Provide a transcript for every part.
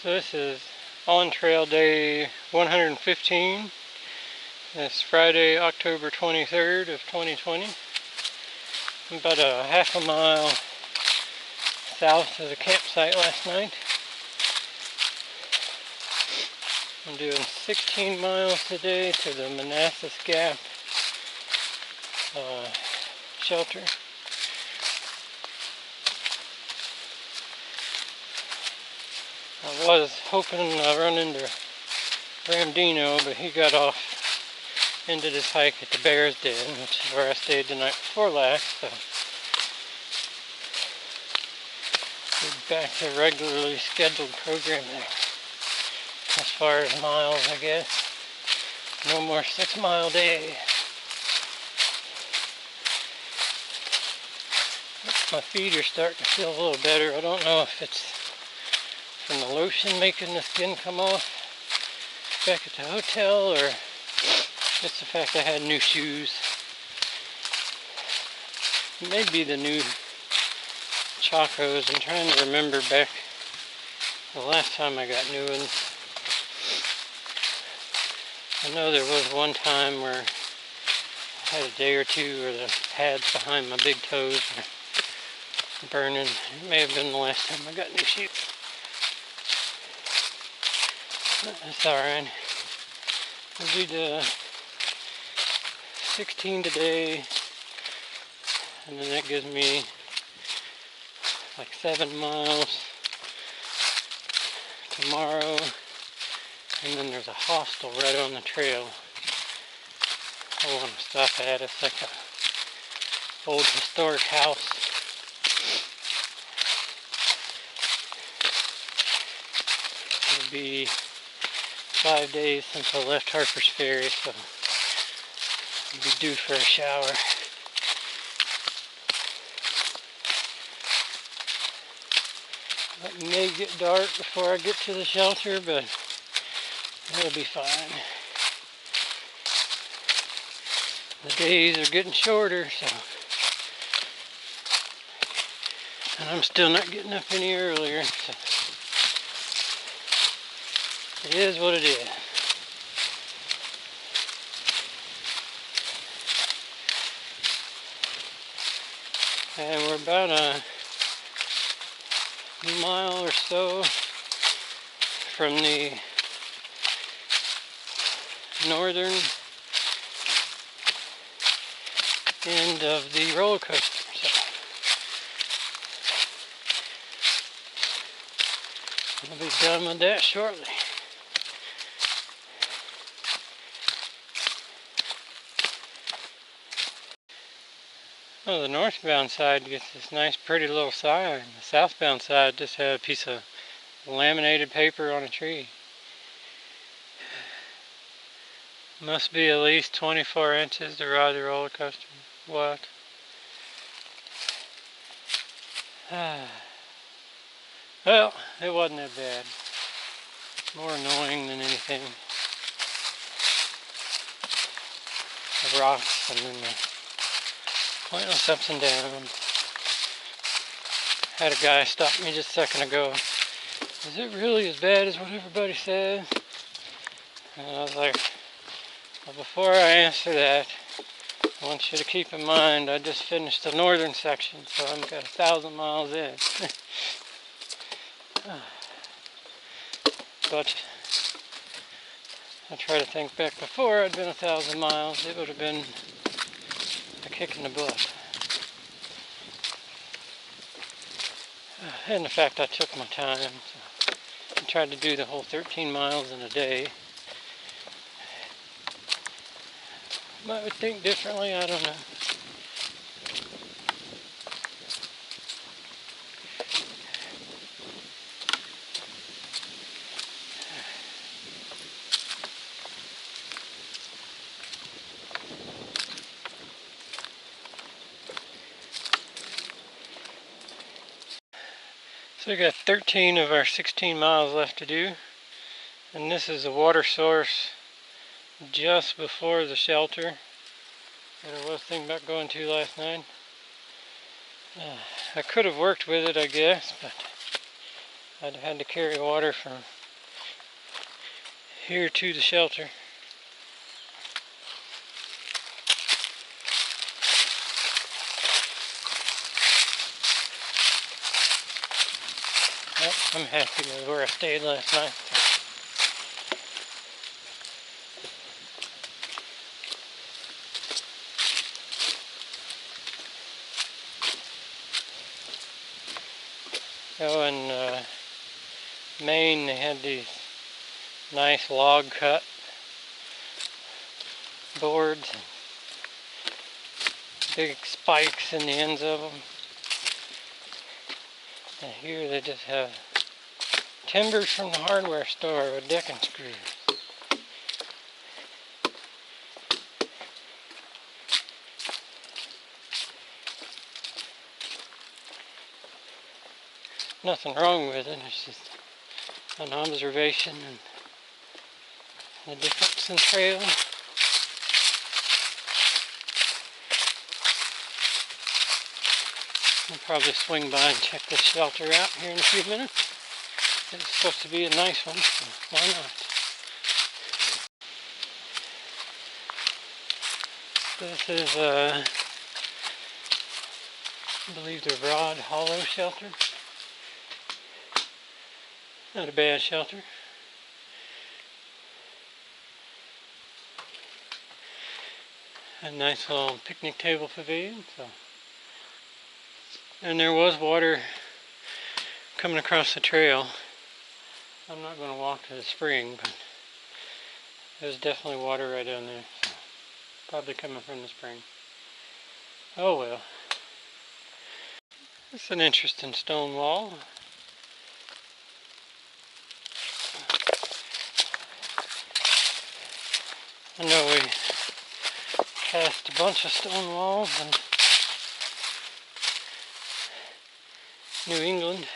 So this is on trail day 115. It's Friday, October 23rd of 2020. I'm about a half a mile south of the campsite last night. I'm doing 16 miles today to the Manassas Gap shelter. I was hoping I'd run into Ramdino, but he got off, ended his hike at the Bear's Den, which is where I stayed the night before last, so we're back to regularly scheduled programming. As far as miles, I guess. No more 6 mile day. My feet are starting to feel a little better. I don't know if it's from the lotion making the skin come off back at the hotel, or it's the fact I had new shoes. It may be the new Chacos. I'm trying to remember back the last time I got new ones. I know there was one time where I had a day or two where the pads behind my big toes were burning. It may have been the last time I got new shoes. That's alright. I'll do the 16 today, and then that gives me like 7 miles tomorrow, and then there's a hostel right on the trail I want to stop at. It's like a old historic house. It'll be 5 days since I left Harper's Ferry, so I'll be due for a shower. It may get dark before I get to the shelter, but it'll be fine. The days are getting shorter, so, and I'm still not getting up any earlier, so it is what it is. And we're about a mile or so from the northern end of the roller coaster, so I'll be done with that shortly. Oh, the northbound side gets this nice pretty little sign. The southbound side just had a piece of laminated paper on a tree. Must be at least 24 inches to ride the roller coaster. What? Well, it wasn't that bad. More annoying than anything. The rocks and then the pointless ups and downs. Had a guy stop me just a second ago. Is it really as bad as what everybody says? And I was like, well, before I answer that, I want you to keep in mind I just finished the northern section, so I've got 1,000 miles in. But I try to think back before I'd been 1,000 miles, it would have been a kick in the butt. And the fact I took my time, so I tried to do the whole 13 miles in a day. Might would think differently, I don't know. So we got 13 of our 16 miles left to do, and this is a water source just before the shelter that I was thinking about going to last night. I could have worked with it, I guess, but I'd had to carry water from here to the shelter. Well, I'm happy with where I stayed last night. Oh, in Maine they had these nice log cut boards, and big spikes in the ends of them. And here they just have timbers from the hardware store with decking screws. Nothing wrong with it, it's just an observation and the difference in trail. I'll probably swing by and check this shelter out here in a few minutes. It's supposed to be a nice one, so why not? This is, I believe, the Rod Hollow shelter. Not a bad shelter. A nice little picnic table pavilion. So, and there was water coming across the trail. I'm not going to walk to the spring, but there's definitely water right down there. So probably coming from the spring. Oh well. It's an interesting stone wall. I know we passed a bunch of stone walls in New England,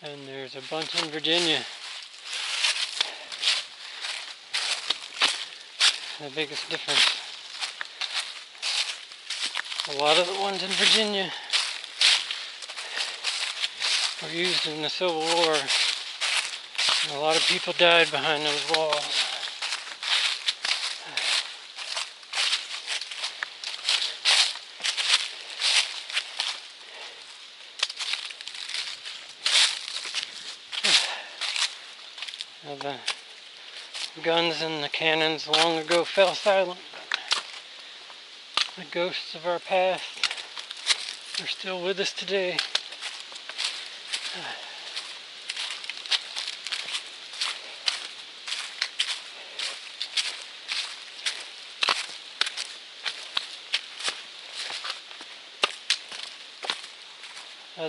and there's a bunch in Virginia. The biggest difference, a lot of the ones in Virginia were used in the Civil War, and a lot of people died behind those walls. The guns and the cannons long ago fell silent. The ghosts of our past are still with us today.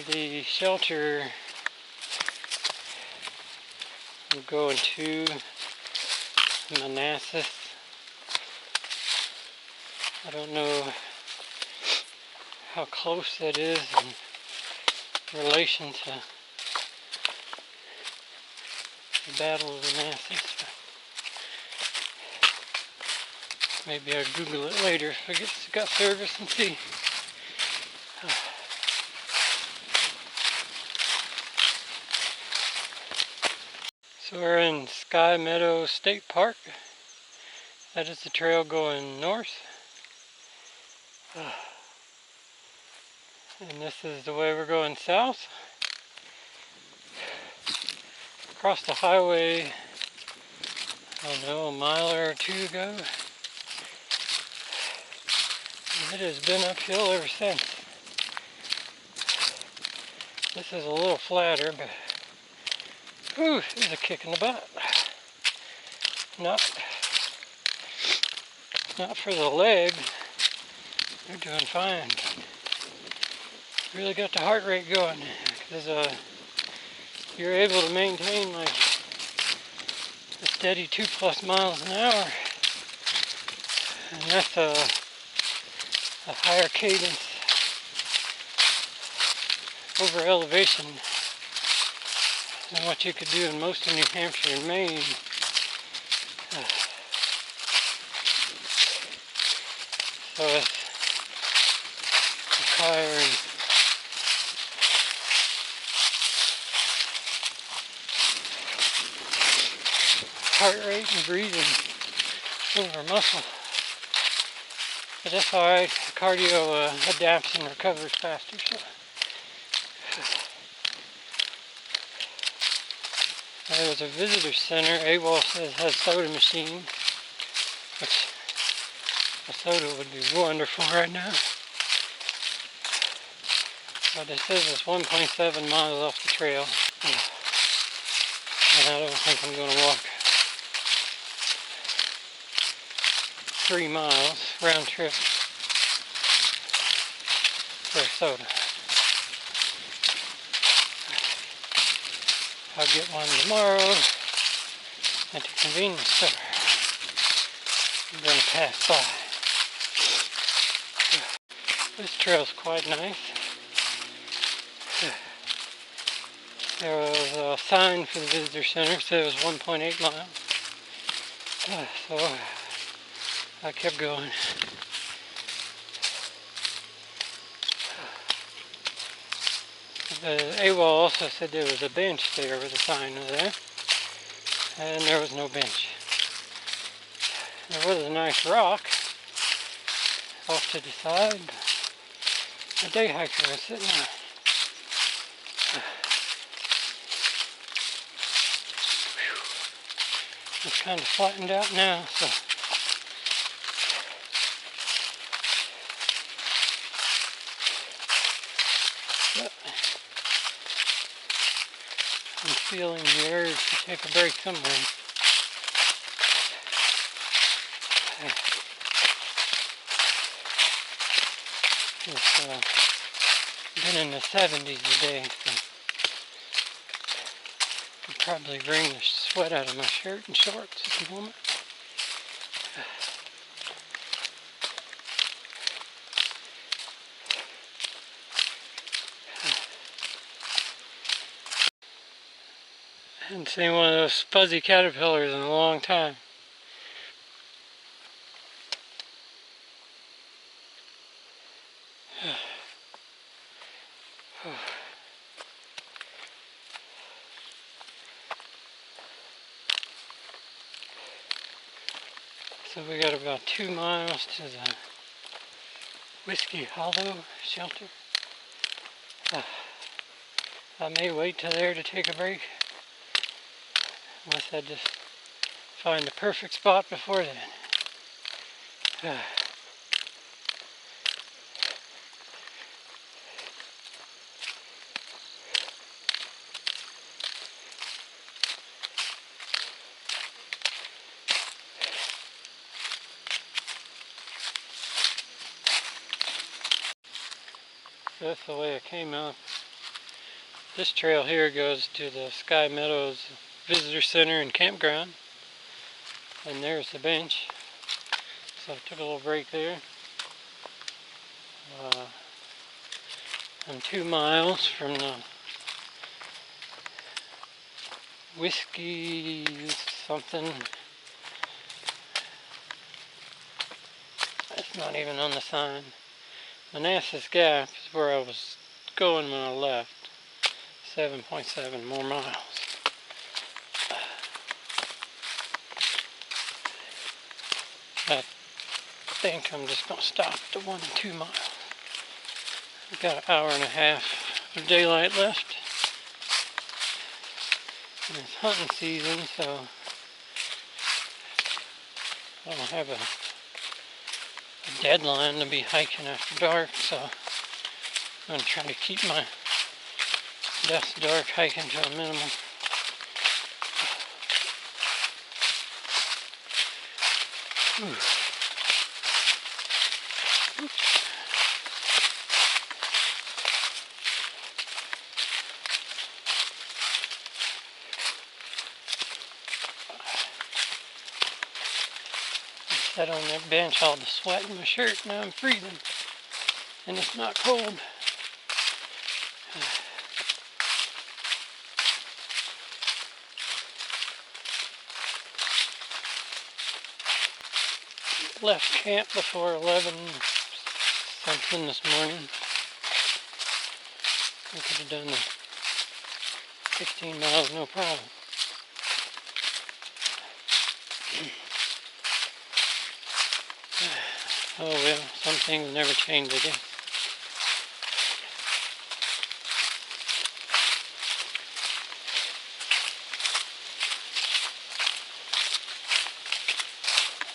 The shelter will go into Manassas. I don't know how close that is in relation to the Battle of Manassas. Maybe I'll Google it later if I got service and see. So we're in Sky Meadow State Park. That is the trail going north. And this is the way we're going south. Across the highway, I don't know, a mile or two ago. And it has been uphill ever since. This is a little flatter, but whew, it's a kick in the butt. Not for the legs. They're doing fine. Really got the heart rate going, because you're able to maintain like a steady 2+ miles an hour, and that's a higher cadence over elevation than what you could do in most of New Hampshire and Maine. So it's requiring muscle. But that's alright. Cardio adapts and recovers faster. So. There was a visitor center. AWOL says has soda machine, which a soda would be wonderful right now. But it says it's 1.7 miles off the trail. And I don't think I'm going to walk 3 miles round trip for a soda. I'll get one tomorrow at the convenience store. I'm going to pass by. This trail's quite nice. There was a sign for the visitor center, said it was 1.8 miles. So I kept going. The AWOL also said there was a bench there where the sign was there, and there was no bench. There was a nice rock off to the side. A day hiker was sitting there. It's kind of flattened out now, so but I'm feeling the urge to take a break somewhere. It's been in the 70s today, so could probably wring the sweat out of my shirt and shorts at the moment. I haven't seen one of those fuzzy caterpillars in a long time. So we got about 2 miles to the Whiskey Hollow shelter. I may wait till there to take a break, unless I just find the perfect spot before then. So that's the way I came up. This trail here goes to the Sky Meadows Visitor Center and Campground. And there's the bench. So I took a little break there. I'm 2 miles from the Whiskey something. It's not even on the sign. Manassas Gap is where I was going when I left. 7.7 more miles. I think I'm just going to stop at the 1 and 2 miles. I've got an hour and a half of daylight left. And it's hunting season, so I don't have a deadline to be hiking after dark, so I'm going to try to keep my dusk dark hiking to a minimum. Sat on that bench, all the sweat in my shirt, now I'm freezing, and it's not cold. Left camp before 11 something this morning. I could have done the 16 miles no problem. Oh well, some things never change, I guess.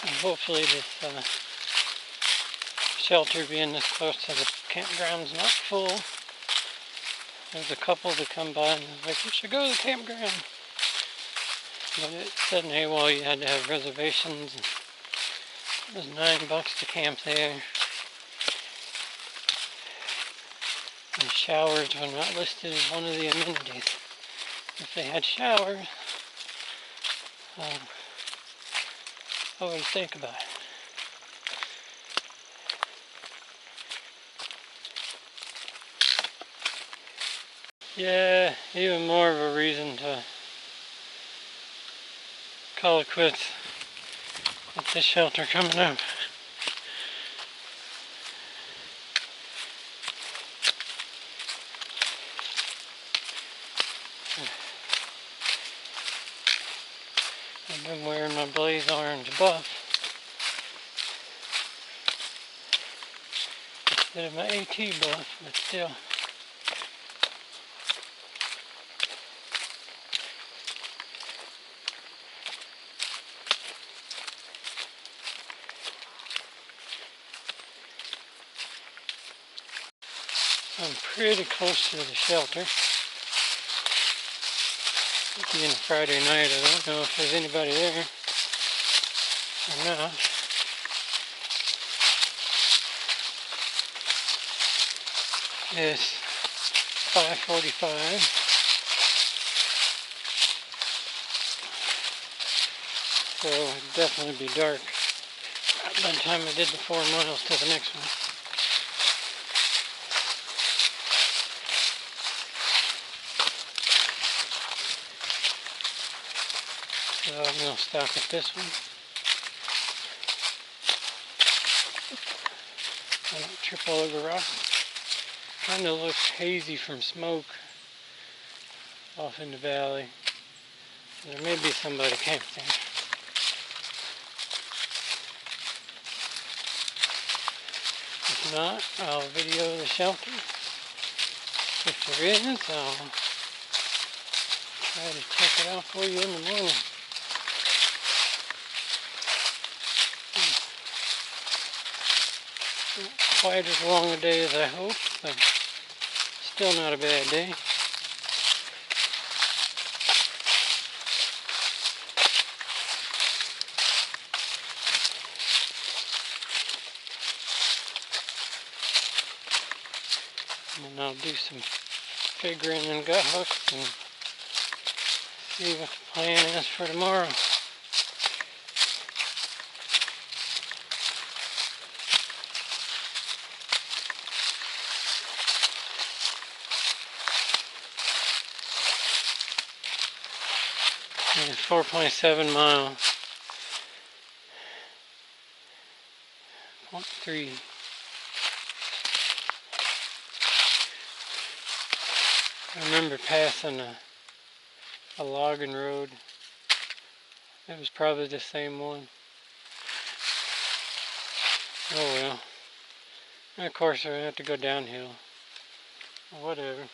And hopefully this shelter being this close to the campground's not full. There's a couple that come by and they're like, you should go to the campground. But it said in AWOL you had to have reservations. And it was $9 to camp there. And showers were not listed as one of the amenities. If they had showers, I would think about it. Yeah, even more of a reason to call it quits at this shelter coming up. I've been wearing my blaze orange buff instead of my AT buff, but still. I'm pretty close to the shelter. Being a Friday night, I don't know if there's anybody there or not. It's 5:45. So it'd definitely be dark by the time I did the 4 miles to the next one. So I'm going to stop at this one. I don't trip all over rocks. Kind of looks hazy from smoke off in the valley. There may be somebody camped there. If not, I'll video the shelter. If there is, I'll try to check it out for you in the morning. Not quite as long a day as I hoped, but still not a bad day. And I'll do some figuring and gut hooks and see what the plan is for tomorrow. And it's 4.7 miles. 0.3. I remember passing a logging road. It was probably the same one. Oh well. And of course I have to go downhill. Whatever.